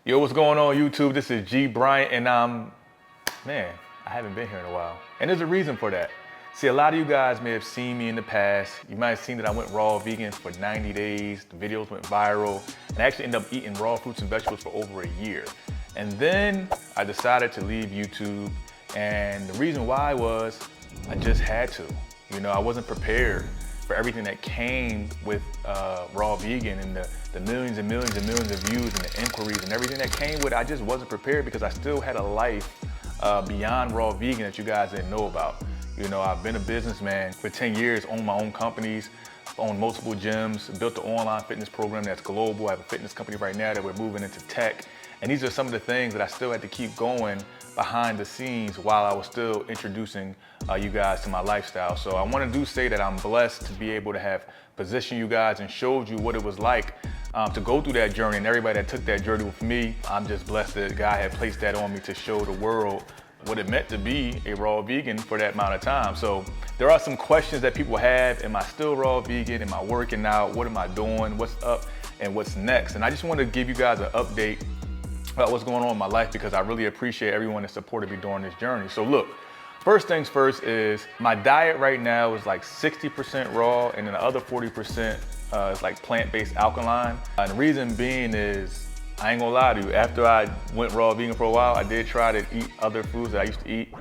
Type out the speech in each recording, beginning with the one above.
Yo, what's going on YouTube? This is Gee Bryant and man, I haven't been here in a while. And there's a reason for that. See, a lot of you guys may have seen me in the past. You might have seen that I went raw vegan for 90 days. The videos went viral and I actually ended up eating raw fruits and vegetables for over a year. And then I decided to leave YouTube. And the reason why was I just had to. You know, I wasn't prepared for everything that came with raw vegan and the millions and millions and millions of views and the inquiries and everything that came with it. I just wasn't prepared because I still had a life beyond raw vegan that you guys didn't know about. You know, I've been a businessman for 10 years, owned my own companies, owned multiple gyms, built an online fitness program that's global. I have a fitness company right now that we're moving into tech. And these are some of the things that I still had to keep going behind the scenes while I was still introducing you guys to my lifestyle. So I want to say that I'm blessed to be able to have positioned you guys and showed you what it was like to go through that journey, and everybody that took that journey with me. I'm just blessed that God had placed that on me to show the world what it meant to be a raw vegan for that amount of time. So there are some questions that people have. Am I still raw vegan? Am I working out? What am I doing? What's up and what's next? And I just want to give you guys an update about what's going on in my life because I really appreciate everyone that supported me during this journey. So look, first things first is my diet right now is like 60% raw and then the other 40% is like plant-based alkaline. And the reason being is, I ain't gonna lie to you, after I went raw vegan for a while, I did try to eat other foods that I used to eat,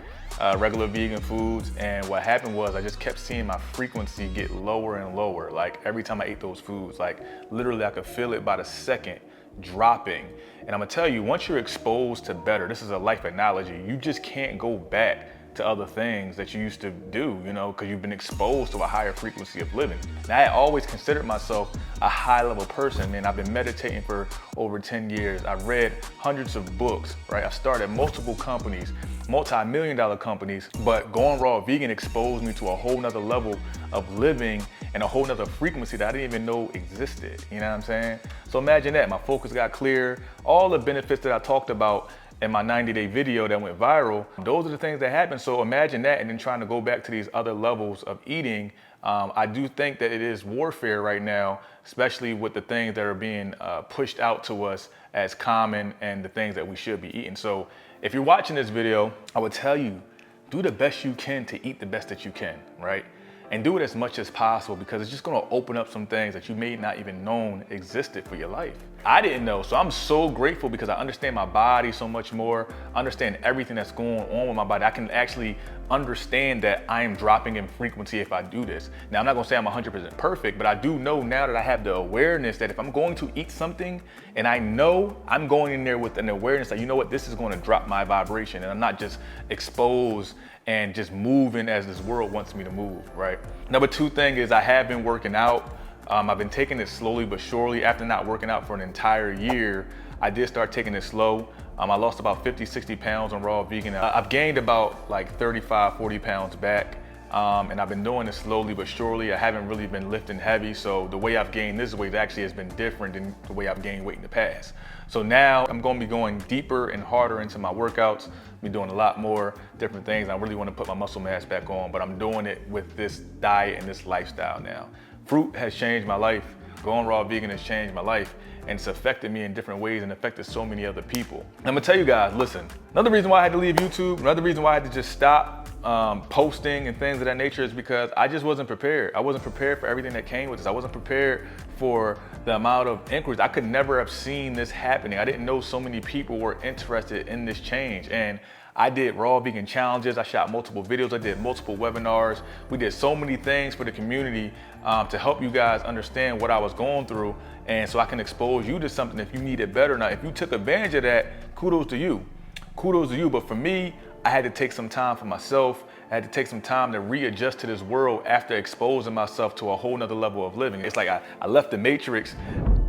regular vegan foods, and what happened was I just kept seeing my frequency get lower and lower. Like every time I ate those foods, like literally I could feel it by the second dropping. And I'm gonna tell you, once you're exposed to better, this is a life analogy, you just can't go back to other things that you used to do, you know, because you've been exposed to a higher frequency of living. Now, I had always considered myself a high level person, man. I've been meditating for over 10 years. I've read hundreds of books, right? I've started multiple companies, multi-million-dollar companies, but going raw vegan exposed me to a whole nother level of living and a whole nother frequency that I didn't even know existed, you know what I'm saying? So imagine that, my focus got clear, all the benefits that I talked about in my 90-day video that went viral, those are the things that happened. So imagine that, and then trying to go back to these other levels of eating. I do think that it is warfare right now, especially with the things that are being pushed out to us as common and the things that we should be eating. So if you're watching this video, I would tell you, do the best you can to eat the best that you can, right? And do it as much as possible because it's just gonna open up some things that you may not even known existed for your life. I didn't know, so I'm so grateful because I understand my body so much more, understand everything that's going on with my body. I can actually understand that I am dropping in frequency if I do this. Now, I'm not gonna say I'm 100% perfect, but I do know now that I have the awareness that if I'm going to eat something and I know I'm going in there with an awareness that, you know what, this is gonna drop my vibration and I'm not just exposed and just moving as this world wants me to move, right? Number two thing is I have been working out. I've been taking it slowly but surely. After not working out for an entire year, I did start taking it slow. I lost about 50, 60 pounds on raw vegan. I've gained about like 35, 40 pounds back. And I've been doing it slowly but surely. I haven't really been lifting heavy. So the way I've gained this weight actually has been different than the way I've gained weight in the past. So now I'm gonna be going deeper and harder into my workouts. Be doing a lot more different things. I really wanna put my muscle mass back on, but I'm doing it with this diet and this lifestyle now. Fruit has changed my life. Going raw vegan has changed my life. And it's affected me in different ways and affected so many other people. I'm gonna tell you guys, listen, another reason why I had to leave YouTube, another reason why I had to just stop posting and things of that nature is because I just wasn't prepared. I wasn't prepared for everything that came with this. I wasn't prepared for the amount of inquiries. I could never have seen this happening. I didn't know so many people were interested in this change. And I did raw vegan challenges. I shot multiple videos. I did multiple webinars. We did so many things for the community to help you guys understand what I was going through. And so I can expose you to something if you need it better. Now, if you took advantage of that, kudos to you. Kudos to you. But for me, I had to take some time for myself. I had to take some time to readjust to this world after exposing myself to a whole nother level of living. It's like I left the matrix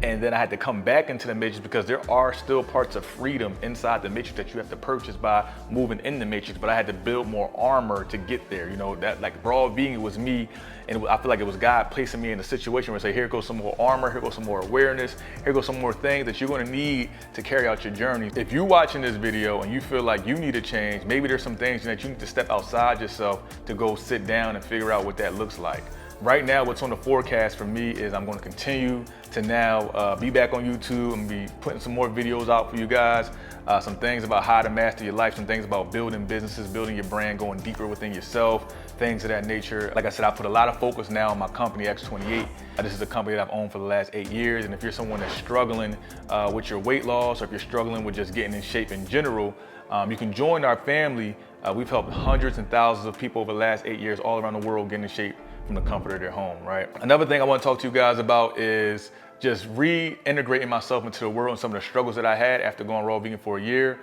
and then I had to come back into the matrix because there are still parts of freedom inside the matrix that you have to purchase by moving in the matrix, but I had to build more armor to get there. You know, that like raw vegan was me, and I feel like it was God placing me in a situation where say, here goes some more armor, here goes some more awareness, here goes some more things that you're gonna need to carry out your journey. If you're watching this video and you feel like you need a change, maybe there's some things that you need to step outside yourself to go sit down and figure out what that looks like. right now what's on the forecast for me is I'm going to continue to now be back on YouTube and be putting some more videos out for you guys. Some things about how to master your life, some things about building businesses, building your brand, going deeper within yourself, things of that nature. Like I said, I put a lot of focus now on my company, X28. This is a company that I've owned for the last 8 years. And if you're someone that's struggling with your weight loss, or if you're struggling with just getting in shape in general, you can join our family. We've helped hundreds and thousands of people over the last 8 years all around the world get in shape from the comfort of their home, right? Another thing I want to talk to you guys about is just reintegrating myself into the world and some of the struggles that I had after going raw vegan for a year.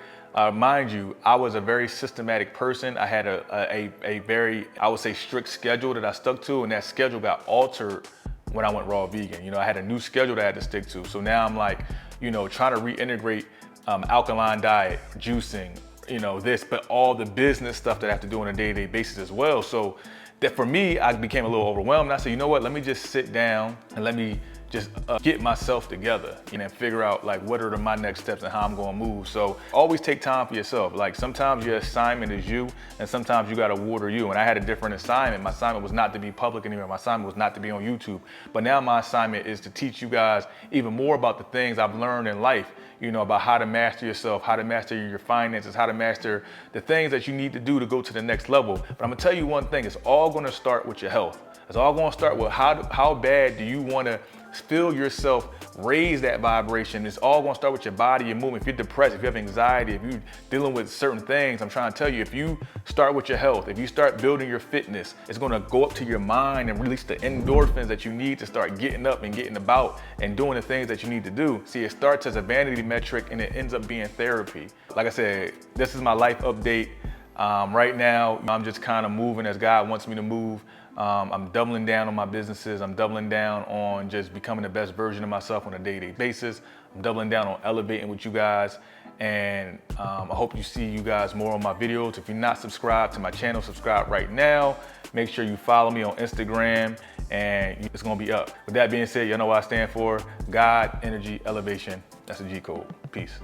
Mind you, I was a very systematic person. I had a very, I would say, strict schedule that I stuck to, and that schedule got altered when I went raw vegan. You know, I had a new schedule that I had to stick to. So now I'm like, you know, trying to reintegrate alkaline diet, juicing, you know, this, but all the business stuff that I have to do on a day-to-day basis as well. So that for me, I became a little overwhelmed. And I said, you know what, let me just sit down and let me just get myself together, you know, and figure out like what are my next steps and how I'm gonna move. So always take time for yourself. Like sometimes your assignment is you, and sometimes you gotta water you. And I had a different assignment. My assignment was not to be public anymore. My assignment was not to be on YouTube. But now my assignment is to teach you guys even more about the things I've learned in life, you know, about how to master yourself, how to master your finances, how to master the things that you need to do to go to the next level. But I'm gonna tell you one thing, it's all gonna start with your health. It's all gonna start with how bad do you wanna feel yourself, raise that vibration. It's all gonna start with your body, your movement. If you're depressed, if you have anxiety, if you're dealing with certain things, I'm trying to tell you, if you start with your health, if you start building your fitness, it's gonna go up to your mind and release the endorphins that you need to start getting up and getting about and doing the things that you need to do. See, it starts as a vanity metric and it ends up being therapy. Like I said, this is my life update. Right now, I'm just kind of moving as God wants me to move. I'm doubling down on my businesses. I'm doubling down on just becoming the best version of myself on a day-to-day basis. I'm doubling down on elevating with you guys. And I hope you see you guys more on my videos. If you're not subscribed to my channel, subscribe right now. Make sure you follow me on Instagram and it's gonna be up. With that being said, you know what I stand for. God, energy, elevation. That's the G code. Peace.